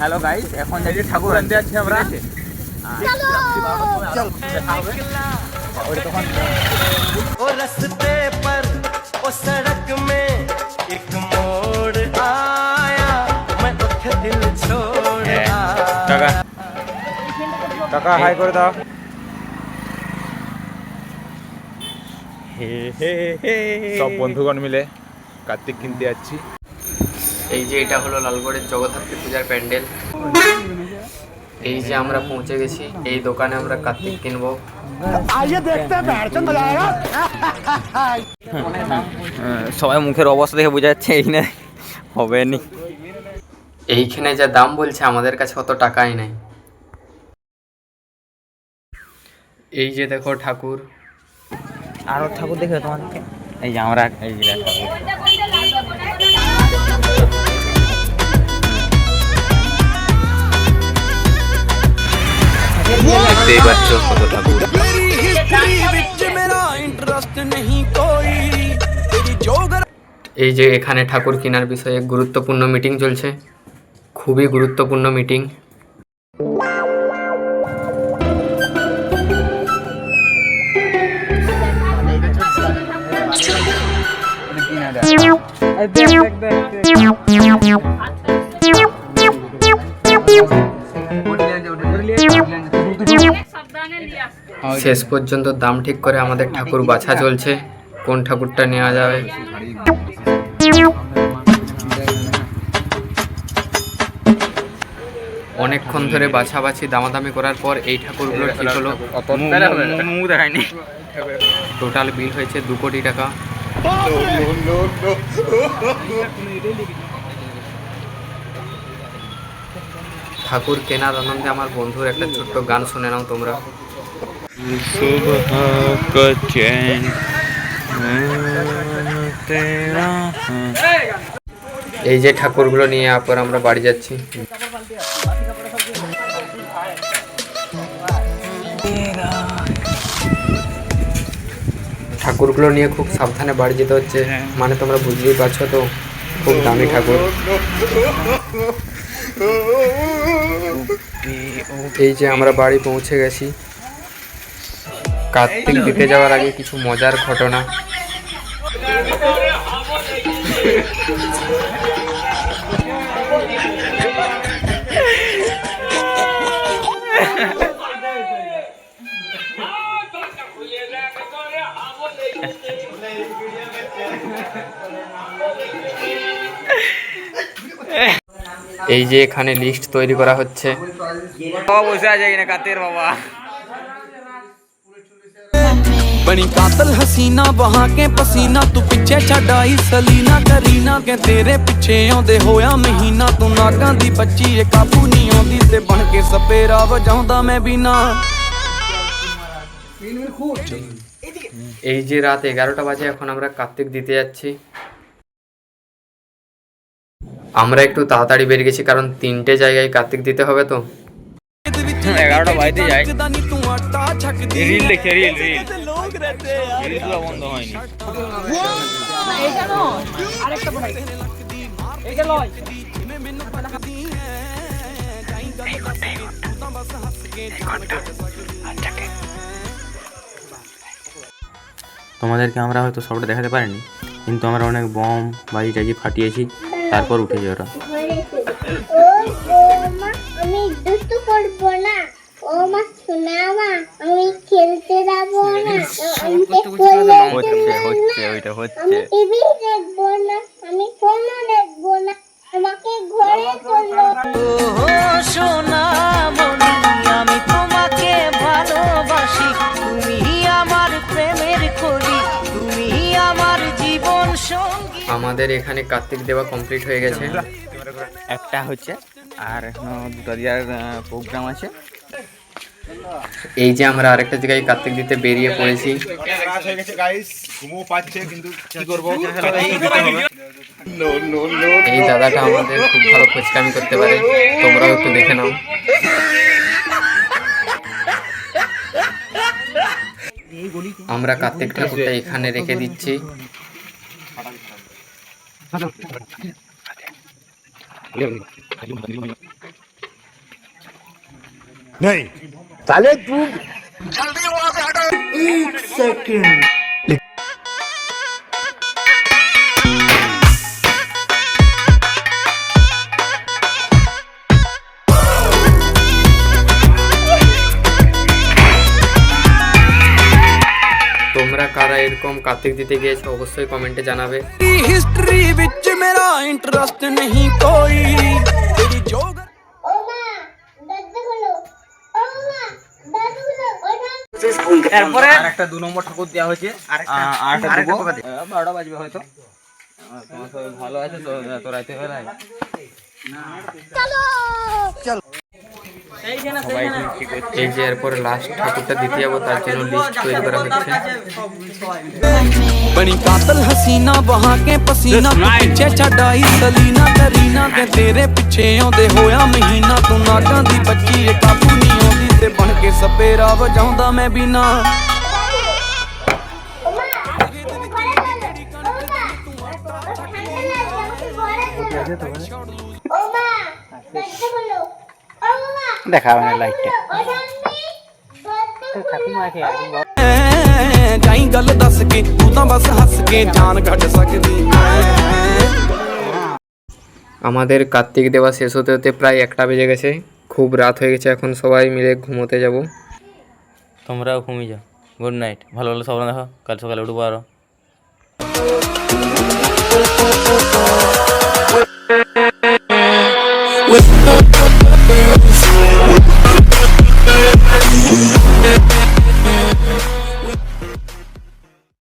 Hello guys, এখন যাচ্ছি ঠাকুর আনতে যাচ্ছি আমরা। ओ रस्ते पर ओ सड़क में एक मोड़ आया मैं उठ दिल छोड़ आया। কাকা কাকা হাই করে দাও। সব বন্ধুগণ মিলে কার্তিক কিনতে যাচ্ছি। এই যে এটা হলো লালগড়ের জগদ্ধাত্রী পূজার প্যান্ডেল। এই যে আমরা পৌঁছে গেছি, এই দোকানে আমরা কার্তিক কিনবো। সবাই মুখের অবস্থা দেখে বোঝা যাচ্ছে এইখানে হবে নি। এইখানে যা দাম বলছে আমাদের কাছে অত টাকাই নাই। এই যে দেখো ঠাকুর, আরো ঠাকুর দেখে তোমাদেরকে। এই যে আমরা এই যে ঠাকুর দেখতেই পাচ্ছ কত ঠাকুর। এই যে এখানে ঠাকুর কেনার বিষয়ে গুরুত্বপূর্ণ মিটিং চলছে, খুবই গুরুত্বপূর্ণ মিটিং। শেষ পর্যন্ত দাম ঠিক করে আমাদের ঠাকুর বাছা চলছে, কোন ঠাকুরটা নেওয়া যাবে। অনেকক্ষণ ধরে বাছাবাছি দামাদামি করার পর এই ঠাকুরগুলো ঠিক হলো। টোটাল বিল হয়েছে 2 কোটি টাকা। ঠাকুর কেনার আনন্দে আমার বন্ধুর একটা ছোট্ট গান শুনে নাও তোমরা। এই যে ঠাকুরগুলো নিয়ে পর আমরা বাড়ি যাচ্ছি। ঠাকুরগুলো নিয়ে খুব সাবধানে বাড়ি যেতে হচ্ছে, মানে তোমরা বুঝতেই পারছো তো, খুব দামি ঠাকুর। এই যে আমরা বাড়ি পৌঁছে গেছি। কার্তিক দিতে যাওয়ার আগে কিছু মজার ঘটনা। এই যে এখানে লিস্ট তৈরি করা হচ্ছে। বাবা বসে আছে এখানে কাতের বাবা। बनी कातल हसीना बहा के पसीना तू पिछे छड़ाई सलीना करीना के तेरे पिछे आंदे होया महीना तू नागां दी बच्ची ए काबू नहीं आंदी ते बन के सपेरा वजाउंदा मैं भी ना। এই যে রাত 11টা বাজে, এখন আমরা কার্তিক দিতে যাচ্ছি। আমরা একটু তাড়াতাড়ি বেরিয়ে গেছি কারণ 3টে জায়গায় কার্তিক দিতে হবে তো। 11টা বাজতে যায়। রিল দেখে রিল বন্ধ হয়নি। তোমাদেরকে আমরা হয়তো সবটা দেখাতে পারিনি, কিন্তু আমরা অনেক বম বাজি টাজি ফাটিয়েছি, তারপর উঠেছে ওরা। আমি দুষ্টু করব না, ও মা শোনা মা, আমি খেলতে যাব না, আমি টিভি দেখবো না, আমি ফোনও দেখবো না, আমাকে ঘরে তোলো। ও সোনা মনি আমি তোমাকে ভালোবাসি, তুমি আমার প্রেমের কলি, তুমি আমার জীবন সঙ্গী। আমাদের এখানে কার্তিক দেওয়া কমপ্লিট হয়ে গেছে। একটা হচ্ছে আর এখনো 2টা দেওয়ার প্রোগ্রাম আছে। এই যে আমরা আরেকটা জায়গায় কার্তিক দিতে বেরিয়ে পড়েছি। এই দাদাটা আমাদের খুব ভালো খোঁজকামি করতে পারে, তোমরাও একটু দেখে নাও। আমরা কার্তিক ঠাকুরটা এখানে রেখে দিচ্ছি। नहीं साले तू তোমরা কারা এরকম কার্তিক দিতে গিয়েছো অবশ্যই কমেন্টে জানাবে। हिस्ट्री विच मेरा इंटरेस्ट नहीं कोई तेरी जो ও মা দরজাগুলো ও মা দরজাগুলো ওঠা এরপরে আরেকটা 2 নম্বর ঠাকুর দেওয়া হয়েছে আরেকটা দেবো 12টা বাজবে হয়তো তোমার সবাই ভালো আছে তো এত রাতে হয়ে যায় এই যে এরপরে লাস্ট ঠাকুরটা দিতে যাবো তার জন্য লিস্ট তৈরি করা হচ্ছে। बनी कातल हसीना बहा के पसीना तू पिछे छड़ आई सलीना करीना के तेरे पिछे आउंदे होया महीना तू नागां दी बच्ची ए काबू नहीं आउंदी ते बन के सपेरा वजाउंदा मैं भी ना দেখা হবে না লাইটটা जाई गल दस के तू तां बस हस के जान कट सकदी আমাদের কার্তিক দেওয়া শেষ হতে হতে প্রায় 1টা বেজে গেছে, খুব রাত হয়ে গেছে, এখন সবাই মিলে ঘুমোতে যাব। তোমরাও ঘুমিয়ে যাও। গুড নাইট, ভালো ভালো স্বপ্ন দেখো, কাল সকালে উঠবো আরো।